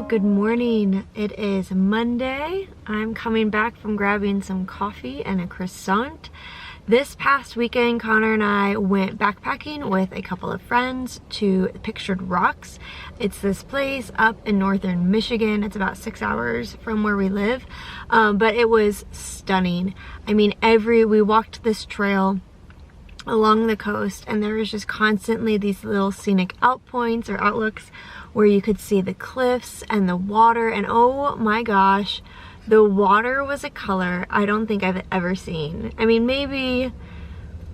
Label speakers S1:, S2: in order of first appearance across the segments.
S1: Good morning. It is Monday. I'm coming back from grabbing some coffee and a croissant. This past weekend, Connor and I went backpacking with a couple of friends to Pictured Rocks. It's this place up in northern Michigan. It's about 6 hours from where we live, but it was stunning. I mean, we walked this trail along the coast, and there was just constantly these little scenic outpoints or outlooks where you could see the cliffs and the water, and oh my gosh, the water was a color I don't think I've ever seen. I mean, maybe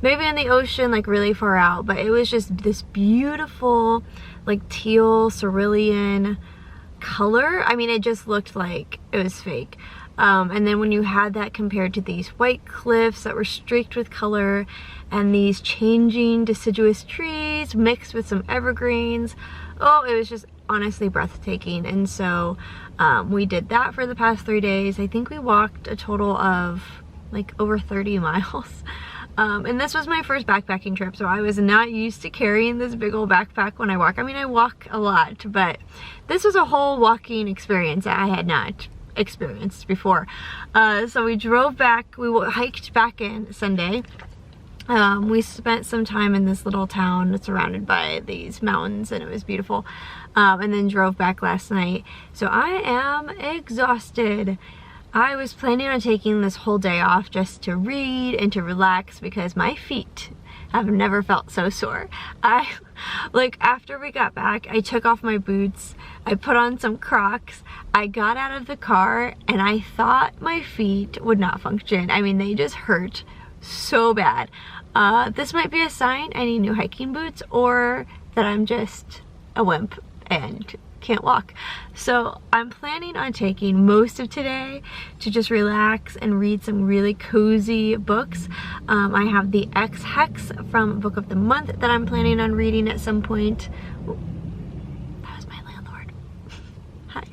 S1: in the ocean, like really far out, but it was just this beautiful, like teal cerulean color. I mean, it just looked like it was fake. And then when you had that compared to these white cliffs that were streaked with color and these changing deciduous trees mixed with some evergreens, oh, it was just honestly breathtaking. And so we did that for the past 3 days. I think we walked a total of like over 30 miles. And this was my first backpacking trip, so I was not used to carrying this big old backpack when I walk. I mean, I walk a lot, but this was a whole walking experience that I had not experienced before. So we drove back, we hiked back in Sunday. We spent some time in this little town surrounded by these mountains, and it was beautiful, and then drove back last night. So I am exhausted. I was planning on taking this whole day off just to read and to relax because my feet have never felt so sore. After we got back, I took off my boots, I put on some Crocs, I got out of the car, and I thought my feet would not function. I mean, they just hurt so bad. This might be a sign I need new hiking boots, or that I'm just a wimp and can't walk. So I'm planning on taking most of today to just relax and read some really cozy books. I have the X Hex from Book of the Month that I'm planning on reading at some point. That was my landlord. Hi.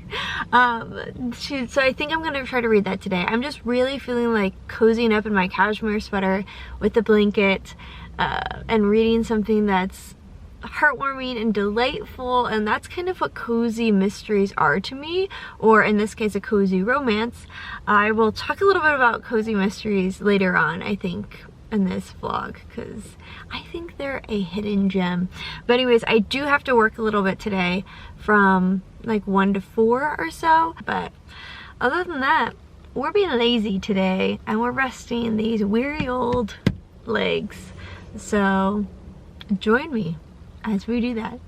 S1: So I think I'm gonna try to read that today. I'm just really feeling like cozying up in my cashmere sweater with the blanket and reading something that's heartwarming and delightful, and that's kind of what cozy mysteries are to me, or in this case a cozy romance. I will talk a little bit about cozy mysteries later on, I think, in this vlog, because I think they're a hidden gem. But anyways, I do have to work a little bit today from like 1 to 4 or so, but other than that, we're being lazy today and we're resting these weary old legs. So join me as we do that.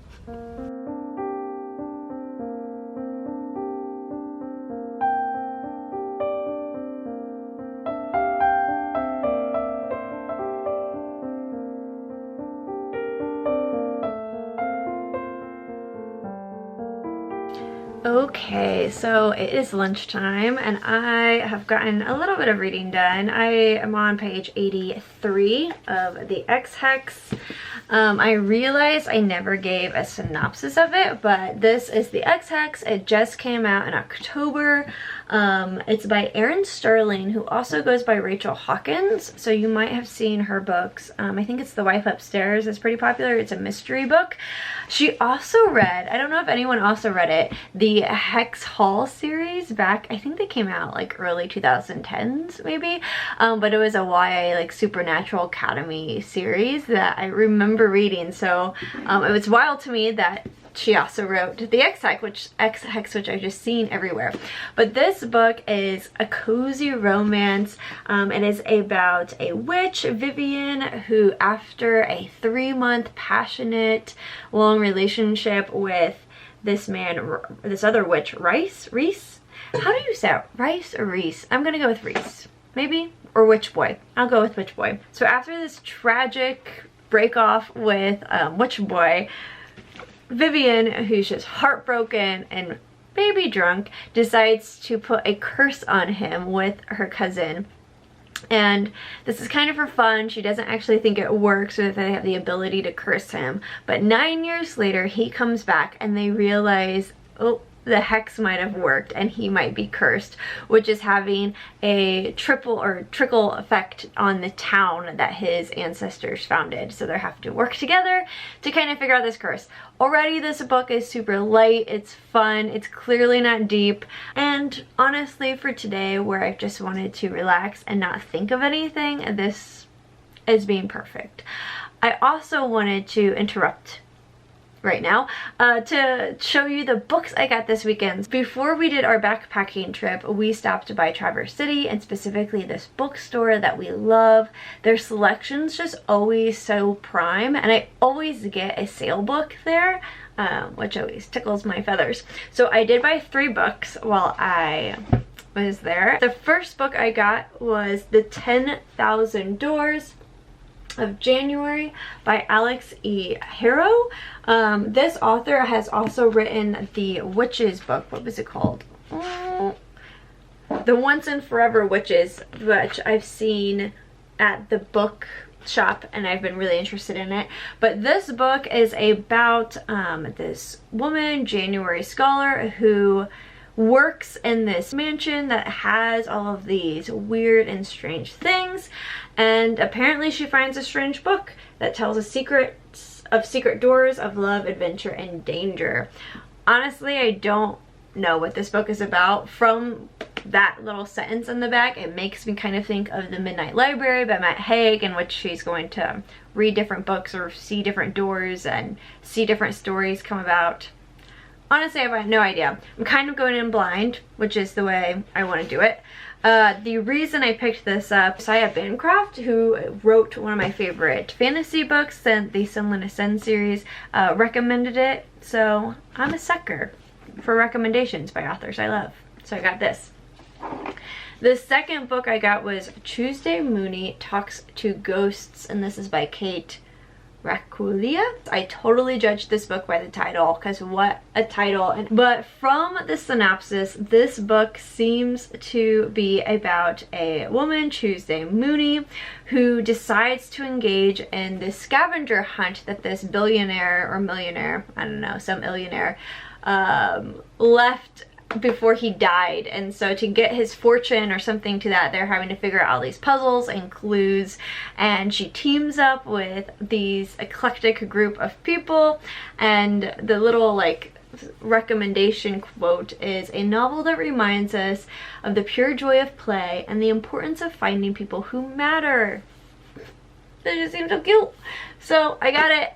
S1: Okay, so it is lunchtime and I have gotten a little bit of reading done. I am on page 83 of the X Hex. I realized I never gave a synopsis of it, but this is the X Hex. It just came out in October. It's by Erin Sterling, who also goes by Rachel Hawkins, so you might have seen her books. I think it's The Wife Upstairs is pretty popular. It's a mystery book. She also read, I don't know if anyone also read it, the Hex Hall series back, I think they came out like early 2010s maybe, but it was a YA like Supernatural Academy series that I remember reading, so it was wild to me that she also wrote the X Hex, which I've just seen everywhere. But this book is a cozy romance. It is about a witch, Vivian, who after a 3-month passionate long relationship with this other witch, Reese? How do you say it? Rice or Reese? I'm gonna go with Reese. Maybe? Or Witch Boy. I'll go with Witch Boy. So after this tragic break off with Witch Boy, Vivian, who's just heartbroken and baby drunk, decides to put a curse on him with her cousin. And this is kind of for fun. She doesn't actually think it works or that they have the ability to curse him. But 9 years later, he comes back and they realize, oh, the hex might have worked and he might be cursed, which is having a trickle effect on the town that his ancestors founded. So they have to work together to kind of figure out this curse. Already this book is super light, it's fun, it's clearly not deep, and honestly for today where I just wanted to relax and not think of anything, this is being perfect. I also wanted to interrupt right now to show you the books I got this weekend. Before we did our backpacking trip, we stopped by Traverse City, and specifically this bookstore that we love. Their selection's just always so prime, and I always get a sale book there, which always tickles my feathers. So I did buy 3 books while I was there. The first book I got was The 10,000 Doors of January by Alex E. Harrow. This author has also written the Witches book. What was it called? The Once and Forever Witches, which I've seen at the book shop and I've been really interested in it. But this book is about this woman, January Scholar, who works in this mansion that has all of these weird and strange things, and apparently she finds a strange book that tells a secret doors of love, adventure, and danger. Honestly, I don't know what this book is about. From that little sentence in the back, it makes me kind of think of The Midnight Library by Matt Haig, in which she's going to read different books or see different doors and see different stories come about. Honestly, I have no idea. I'm kind of going in blind, which is the way I want to do it. The reason I picked this up, Saya Bancroft, who wrote one of my favorite fantasy books, and the Silliness series, recommended it. So I'm a sucker for recommendations by authors I love. So I got this. The second book I got was Tuesday Mooney Talks to Ghosts, and this is by Kate Raculia. I totally judged this book by the title, because what a title. But from the synopsis, this book seems to be about a woman, Tuesday Mooney, who decides to engage in this scavenger hunt that this billionaire or millionaire, I don't know, some illionaire, left before he died. And so to get his fortune or something to that, they're having to figure out all these puzzles and clues, and she teams up with these eclectic group of people. And the little like recommendation quote is, a novel that reminds us of the pure joy of play and the importance of finding people who matter. That just seems so cute. So I got it.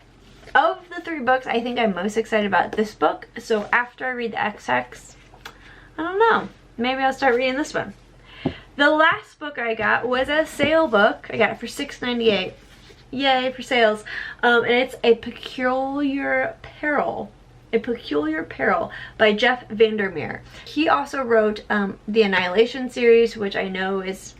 S1: Of the 3 books, I think I'm most excited about this book. So after I read the XX, I don't know, maybe I'll start reading this one. The last book I got was a sale book. I got it for $6.98. Yay for sales. And it's A Peculiar Peril. A Peculiar Peril by Jeff Vandermeer. He also wrote the Annihilation series, which I know is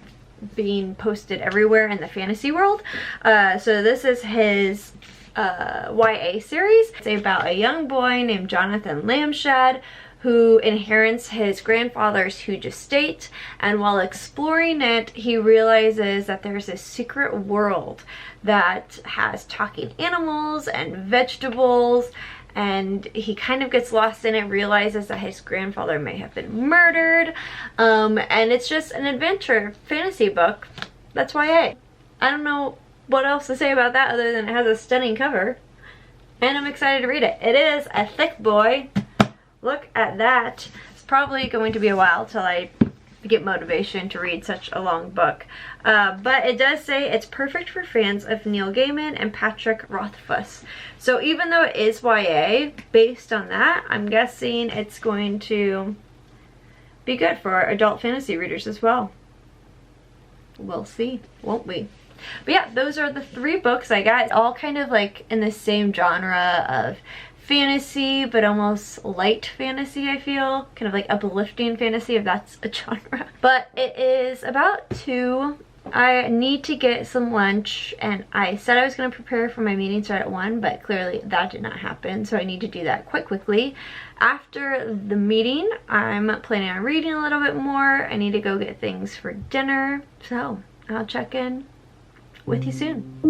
S1: being posted everywhere in the fantasy world. So this is his YA series. It's about a young boy named Jonathan Lamshad who inherits his grandfather's huge estate, and while exploring it, he realizes that there's a secret world that has talking animals and vegetables, and he kind of gets lost in it, realizes that his grandfather may have been murdered, and it's just an adventure fantasy book. That's YA. I don't know what else to say about that other than it has a stunning cover, and I'm excited to read it. It is a thick boy. Look at that. It's probably going to be a while till I get motivation to read such a long book. But it does say it's perfect for fans of Neil Gaiman and Patrick Rothfuss. So even though it is YA, based on that, I'm guessing it's going to be good for adult fantasy readers as well. We'll see, won't we? But yeah, those are the 3 books I got, all kind of like in the same genre of fantasy, but almost light fantasy, I feel. Kind of like uplifting fantasy, if that's a genre. But it is about 2. I need to get some lunch, and I said I was going to prepare for my meeting start at 1, but clearly that did not happen, so I need to do that quite quickly. After the meeting, I'm planning on reading a little bit more. I need to go get things for dinner, so I'll check in with you soon.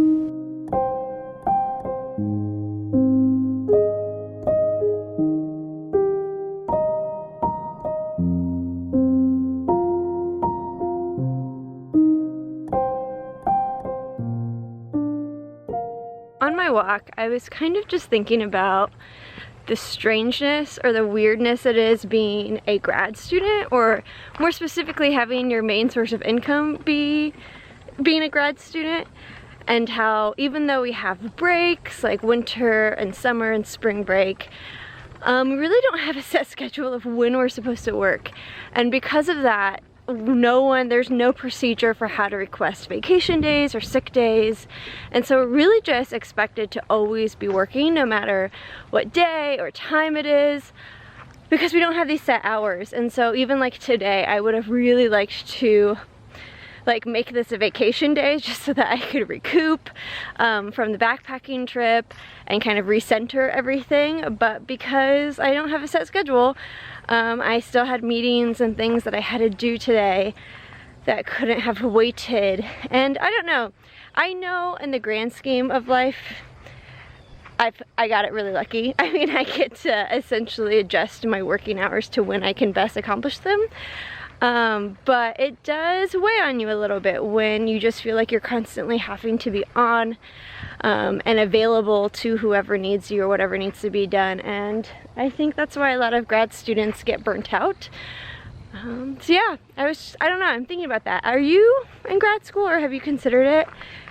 S1: walk, I was kind of just thinking about the strangeness or the weirdness it is being a grad student, or more specifically having your main source of income be being a grad student, and how even though we have breaks like winter and summer and spring break, we really don't have a set schedule of when we're supposed to work. And because of that, there's no procedure for how to request vacation days or sick days, and so we're really just expected to always be working no matter what day or time it is, because we don't have these set hours. And so even like today, I would have really liked to like make this a vacation day just so that I could recoup from the backpacking trip and kind of recenter everything. But because I don't have a set schedule, I still had meetings and things that I had to do today that couldn't have waited. And I don't know, I know in the grand scheme of life, I got it really lucky. I mean, I get to essentially adjust my working hours to when I can best accomplish them. But it does weigh on you a little bit when you just feel like you're constantly having to be on and available to whoever needs you or whatever needs to be done. And I think that's why a lot of grad students get burnt out. So yeah, I don't know, I'm thinking about that. Are you in grad school, or have you considered it?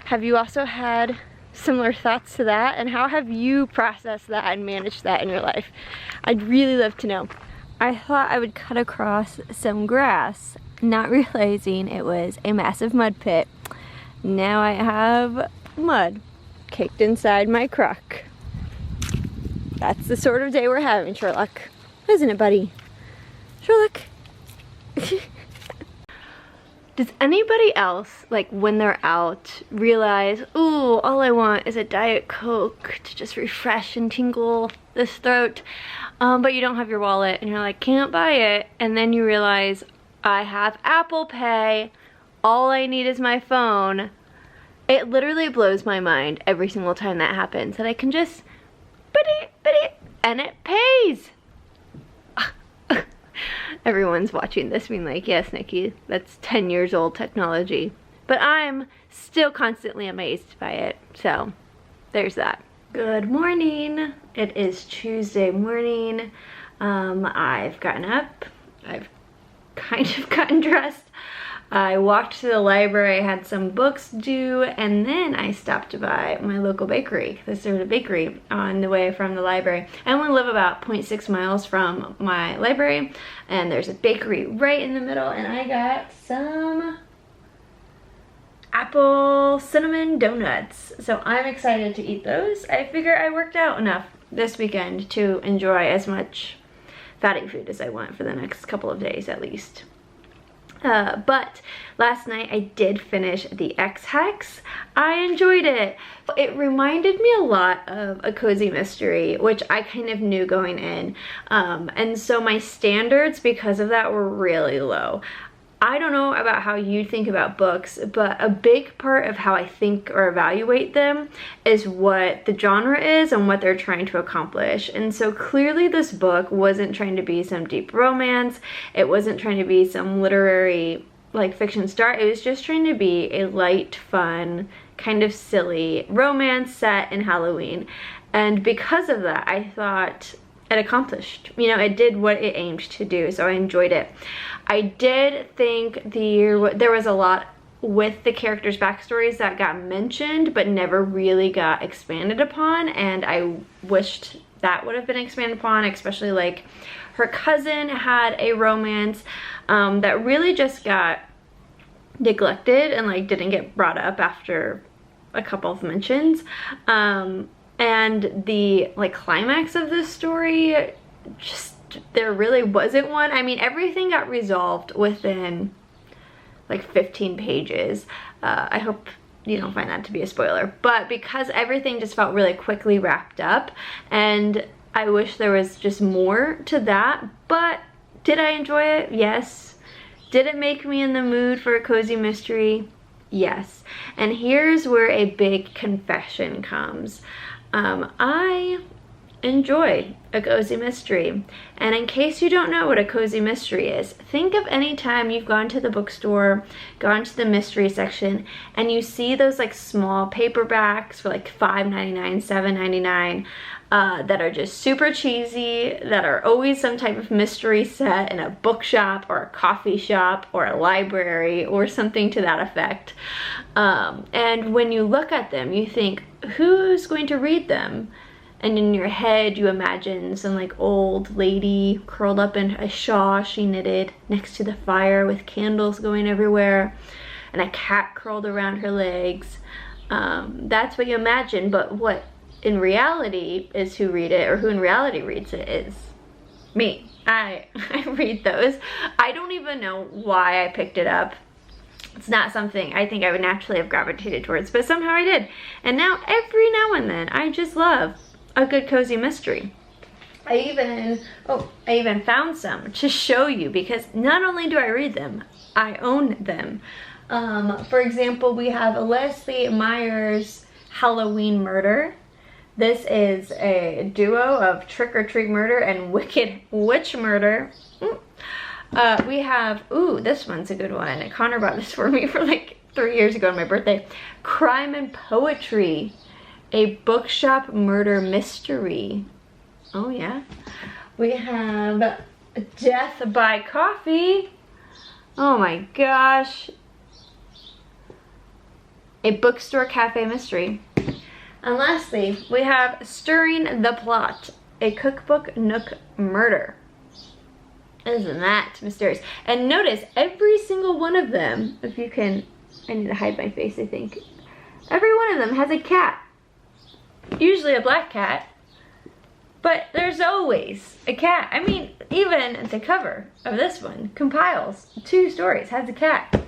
S1: Have you also had similar thoughts to that? And how have you processed that and managed that in your life? I'd really love to know. I thought I would cut across some grass, not realizing it was a massive mud pit. Now I have mud caked inside my crock. That's the sort of day we're having, Sherlock. Isn't it, buddy? Sherlock? Does anybody else, like when they're out, realize, ooh, all I want is a Diet Coke to just refresh and tingle this throat, but you don't have your wallet and you're like, can't buy it, and then you realize, I have Apple Pay, all I need is my phone. It literally blows my mind every single time that happens, that I can just, and it pays. Everyone's watching this being like, yes, Nikki, that's 10 years old technology. But I'm still constantly amazed by it. So there's that. Good morning. It is Tuesday morning. I've gotten up. I've kind of gotten dressed. I walked to the library, I had some books due, and then I stopped by my local bakery. There's a bakery on the way from the library. I only live about 0.6 miles from my library, and there's a bakery right in the middle, and I got some apple cinnamon donuts. So I'm excited to eat those. I figure I worked out enough this weekend to enjoy as much fatty food as I want for the next couple of days at least. But last night I did finish the X-Hex. I enjoyed it. It reminded me a lot of A Cozy Mystery, which I kind of knew going in. And so my standards because of that were really low. I don't know about how you think about books, but a big part of how I think or evaluate them is what the genre is and what they're trying to accomplish. And so clearly this book wasn't trying to be some deep romance. It wasn't trying to be some literary like fiction star. It was just trying to be a light, fun, kind of silly romance set in Halloween. And because of that, I thought it accomplished. You know, it did what it aimed to do, so I enjoyed it. I did think there was a lot with the characters' backstories that got mentioned but never really got expanded upon, and I wished that would have been expanded upon, especially like her cousin had a romance that really just got neglected and like didn't get brought up after a couple of mentions. And the like climax of this story, just there really wasn't one. I mean, everything got resolved within like 15 pages. I hope you don't find that to be a spoiler, but because everything just felt really quickly wrapped up, and I wish there was just more to that. But did I enjoy it? Yes. Did it make me in the mood for a cozy mystery? Yes. And here's where a big confession comes. I enjoy a cozy mystery. And in case you don't know what a cozy mystery is, think of any time you've gone to the bookstore, gone to the mystery section, and you see those like small paperbacks for like $5.99, $7.99 that are just super cheesy, that are always some type of mystery set in a bookshop or a coffee shop or a library or something to that effect. And when you look at them, you think, who's going to read them? And in your head, you imagine some like old lady curled up in a shawl she knitted next to the fire with candles going everywhere and a cat curled around her legs. That's what you imagine, but what in reality is who read it, or who in reality reads it, is me. I read those. I don't even know why I picked it up. It's not something I think I would naturally have gravitated towards, but somehow I did. And now every now and then I just love a good cozy mystery. I even found some to show you, because not only do I read them, I own them. For example, we have Leslie Meyer's Halloween Murder. This is a duo of Trick or Treat Murder and Wicked Witch Murder. We have, this one's a good one. Connor bought this for me for like 3 years ago on my birthday. Crime and Poetry, a bookshop murder mystery. Oh yeah. We have Death by Coffee. Oh my gosh. A bookstore cafe mystery. And lastly, we have Stirring the Plot, a cookbook nook murder. Isn't that mysterious? And notice every single one of them, if you can, I need to hide my face, I think. Every one of them has a cat. Usually a black cat, but there's always a cat. I mean, even the cover of this one compiles 2 stories, has a cat.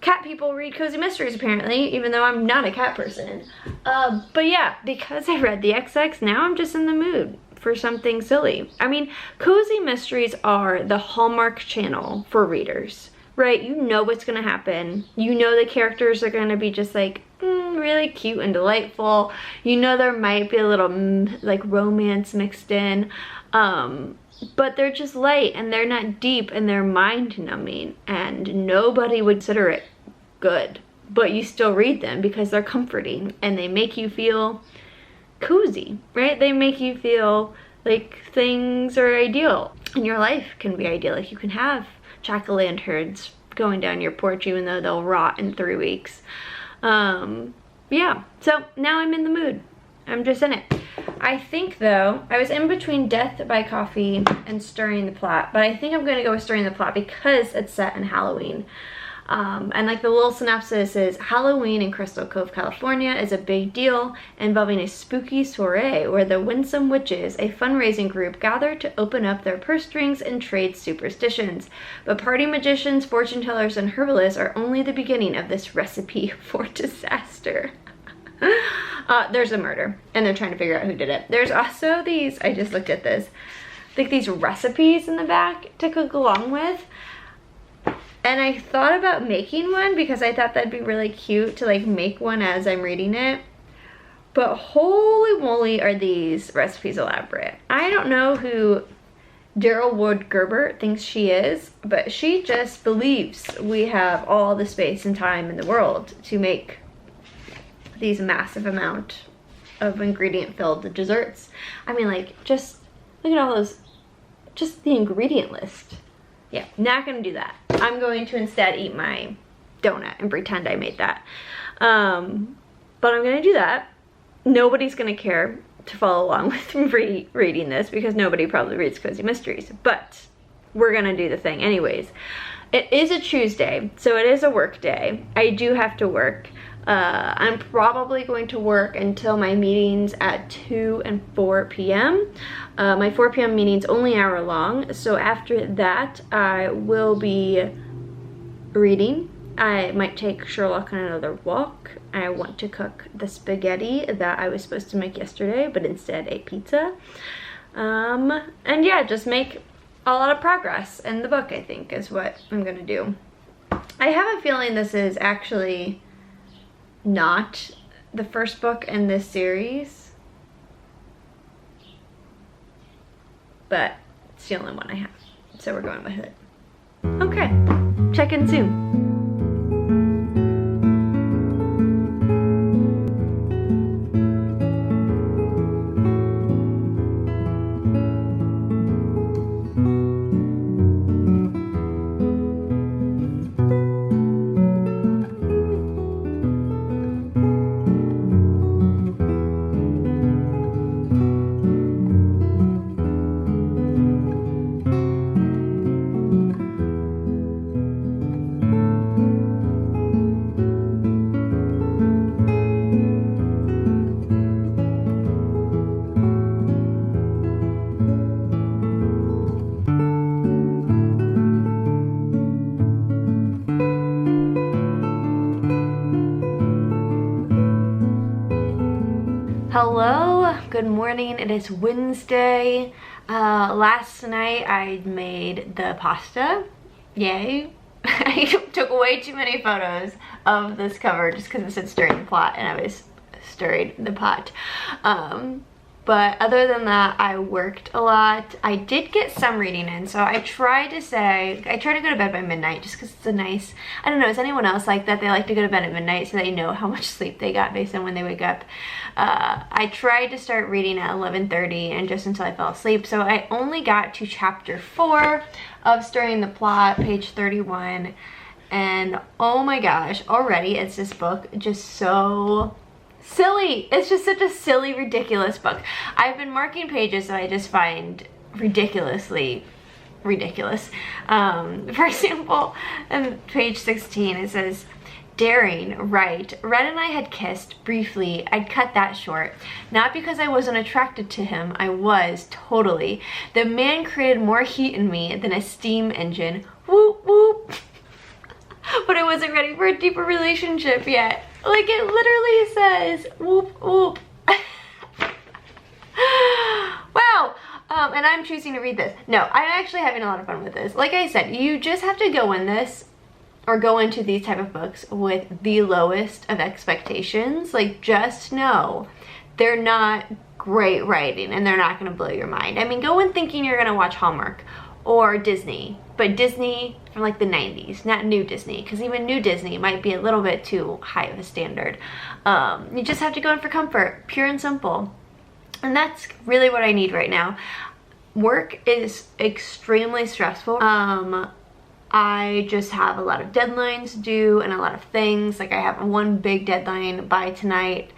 S1: Cat people read cozy mysteries apparently, even though I'm not a cat person. But yeah, because I read the XX, now I'm just in the mood for something silly. I mean, cozy mysteries are the Hallmark Channel for readers, right? You know what's gonna happen. You know the characters are gonna be just like really cute and delightful. You know there might be a little like romance mixed in, but they're just light and they're not deep and they're mind-numbing, and nobody would consider it good, but you still read them because they're comforting and they make you feel cozy, right? They make you feel like things are ideal and your life can be ideal. Like you can have jack-o'-lanterns going down your porch even though they'll rot in 3 weeks. Yeah, so now I'm in the mood. I'm just in it. I think though, I was in between Death by Coffee and Stirring the Plot, but I think I'm gonna go with Stirring the Plot because it's set in Halloween. And like the little synopsis is, Halloween in Crystal Cove, California is a big deal involving a spooky soiree where the Winsome Witches, a fundraising group, gather to open up their purse strings and trade superstitions. But party magicians, fortune tellers, and herbalists are only the beginning of this recipe for disaster. There's a murder and they're trying to figure out who did it. There's also these, I just looked at this, like these recipes in the back to cook along with. And I thought about making one because I thought that'd be really cute to like make one as I'm reading it. But holy moly are these recipes elaborate. I don't know who Daryl Wood Gerber thinks she is, but she just believes we have all the space and time in the world to make these massive amount of ingredient filled desserts. I mean, like, just look at all those, just the ingredient list. Yeah, not gonna do that. I'm going to instead eat my donut and pretend I made that. But I'm gonna do that. Nobody's gonna care to follow along with me reading this because nobody probably reads cozy mysteries, but we're gonna do the thing anyways. It is a Tuesday, so it is a work day. I do have to work. I'm probably going to work until my meetings at 2 and 4 p.m. My 4 p.m. meeting's only an hour long, so after that I will be reading. I might take Sherlock on another walk. I want to cook the spaghetti that I was supposed to make yesterday, but instead ate pizza. And yeah, just make a lot of progress in the book, I think, is what I'm gonna do. I have a feeling this is actually not the first book in this series. but it's the only one I have, so we're going with it. Okay, check in soon. Hello, good morning. It is Wednesday. Last night I made the pasta. Yay. I took way too many photos of this cover just because it said stirring the pot and I was stirring the pot. But other than that, I worked a lot. I did get some reading in, so I try to go to bed by midnight just because it's a nice, I don't know, is anyone else like that? They like to go to bed at midnight so they know how much sleep they got based on when they wake up. I tried to start reading at 11:30 and just until I fell asleep, so I only got to chapter 4 of Stirring the Plot, page 31, and oh my gosh, already it's this book just so silly. It's just such a silly, ridiculous book. I've been marking pages that I just find ridiculously ridiculous. For example, on page 16 it says, daring, right. Red and I had kissed briefly. I'd cut that short. Not because I wasn't attracted to him. I was, totally. The man created more heat in me than a steam engine. Whoop, whoop. But I wasn't ready for a deeper relationship yet. Like, it literally says, whoop, whoop. Wow. And I'm choosing to read this. No, I'm actually having a lot of fun with this. Like I said, you just have to go in this, or go into these type of books with the lowest of expectations. Like, just know they're not great writing and they're not going to blow your mind. I mean, go in thinking you're going to watch Hallmark or Disney, but Disney from like the 90s, not new Disney, because even new Disney might be a little bit too high of a standard. You just have to go in for comfort, pure and simple. And that's really what I need right now. Work is extremely stressful. I just have a lot of deadlines due and a lot of things. Like, I have one big deadline by tonight.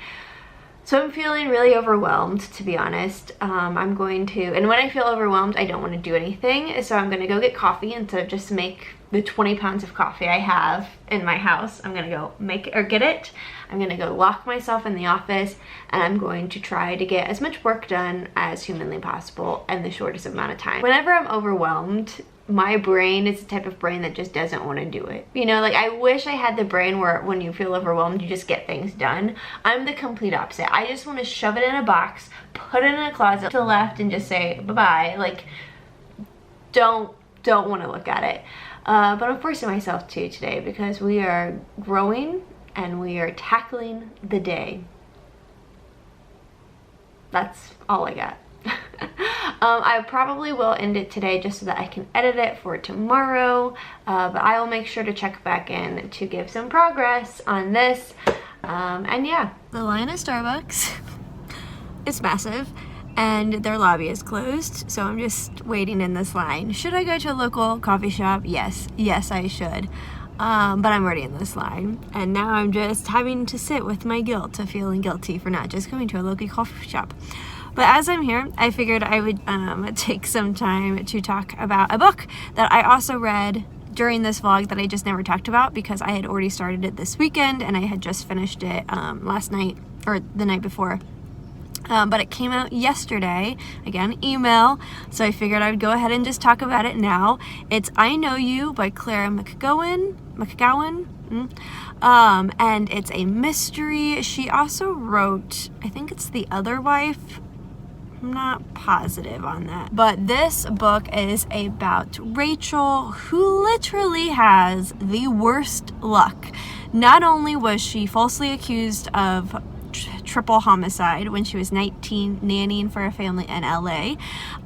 S1: So I'm feeling really overwhelmed, to be honest. I'm going to, and when I feel overwhelmed, I don't want to do anything. So I'm going to go get coffee instead of just make the 20 pounds of coffee I have in my house. I'm going to go make it or get it. I'm going to go lock myself in the office and I'm going to try to get as much work done as humanly possible in the shortest amount of time. Whenever I'm overwhelmed, my brain is the type of brain that just doesn't want to do it. You know, like, I wish I had the brain where when you feel overwhelmed, you just get things done. I'm the complete opposite. I just want to shove it in a box, put it in a closet to the left and just say bye-bye. Like, don't want to look at it. But I'm forcing myself to today because we are growing and we are tackling the day. That's all I got. I probably will end it today just so that I can edit it for tomorrow, but I will make sure to check back in to give some progress on this, and yeah. The line at Starbucks is massive and their lobby is closed, so I'm just waiting in this line. Should I go to a local coffee shop? Yes I should, but I'm already in this line and now I'm just having to sit with my guilt of feeling guilty for not just going to a local coffee shop. But as I'm here, I figured I would take some time to talk about a book that I also read during this vlog that I just never talked about because I had already started it this weekend and I had just finished it last night or the night before. But it came out yesterday, again, email, so I figured I would go ahead and just talk about it now. It's I Know You by Clara Mcgowan, and it's a mystery. She also wrote, I think it's The Other Wife. I'm not positive on that. But this book is about Rachel, who literally has the worst luck. Not only was she falsely accused of triple homicide when she was 19, nannying for a family in LA.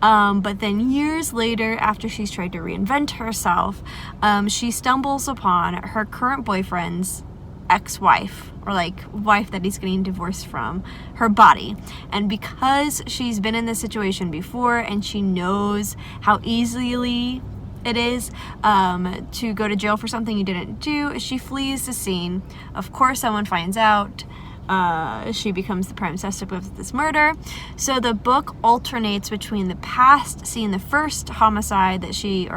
S1: But then years later, after she's tried to reinvent herself, she stumbles upon her current boyfriend's ex-wife, or like wife that he's getting divorced from, her body. And because she's been in this situation before and she knows how easily it is to go to jail for something you didn't do, she flees the scene. Of course, someone finds out. She becomes the prime suspect of this murder. So the book alternates between the past, seeing the first homicides she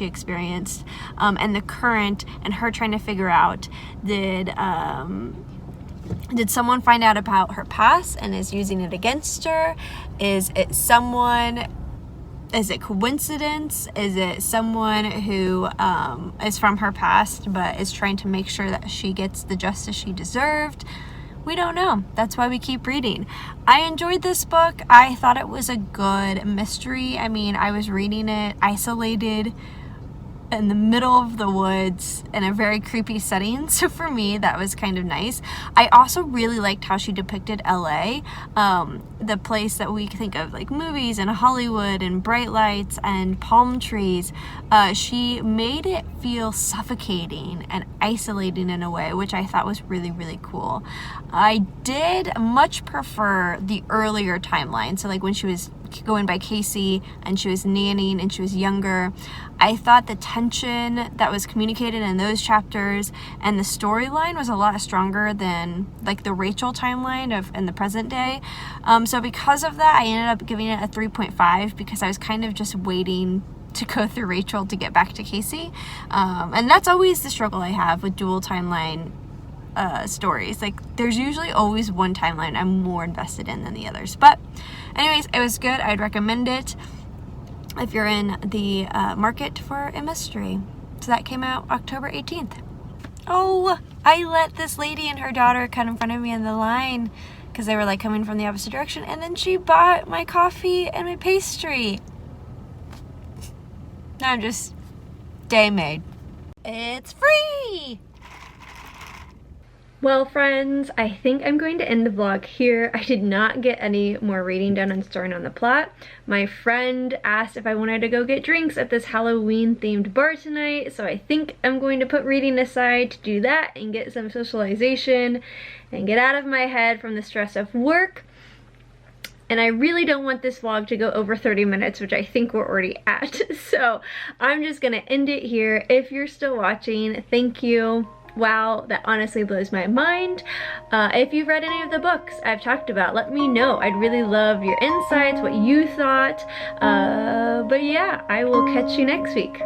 S1: experienced, and the current, and her trying to figure out, did someone find out about her past and is using it against her? Is it coincidence? Is it someone who is from her past but is trying to make sure that she gets the justice she deserved? We don't know. That's why we keep reading. I enjoyed this book. I thought it was a good mystery. I mean, I was reading it isolated in the middle of the woods in a very creepy setting, so for me that was kind of nice. I also really liked how she depicted LA, the place that we think of like movies and Hollywood and bright lights and palm trees. She made it feel suffocating and isolating in a way, which I thought was really, really cool. I did much prefer the earlier timeline, so like when she was going by Casey and she was nannying and she was younger. I thought the tension that was communicated in those chapters and the storyline was a lot stronger than like the Rachel timeline of in the present day. So because of that, I ended up giving it a 3.5 because I was kind of just waiting to go through Rachel to get back to Casey. And that's always the struggle I have with dual timeline stories. Like there's usually always one timeline I'm more invested in than the others. But anyways, it was good. I'd recommend it if you're in the market for a mystery. So that came out October 18th. Oh, I let this lady and her daughter cut in front of me in the line because they were like coming from the opposite direction, and then she bought my coffee and my pastry. Now I'm just day made. It's free! Well, friends, I think I'm going to end the vlog here. I did not get any more reading done on Storing on the Plot. My friend asked if I wanted to go get drinks at this Halloween-themed bar tonight, so I think I'm going to put reading aside to do that and get some socialization and get out of my head from the stress of work. And I really don't want this vlog to go over 30 minutes, which I think we're already at. So I'm just gonna end it here. If you're still watching, thank you. Wow, that honestly blows my mind. If you've read any of the books I've talked about, let me know. I'd really love your insights, what you thought. But yeah, I will catch you next week.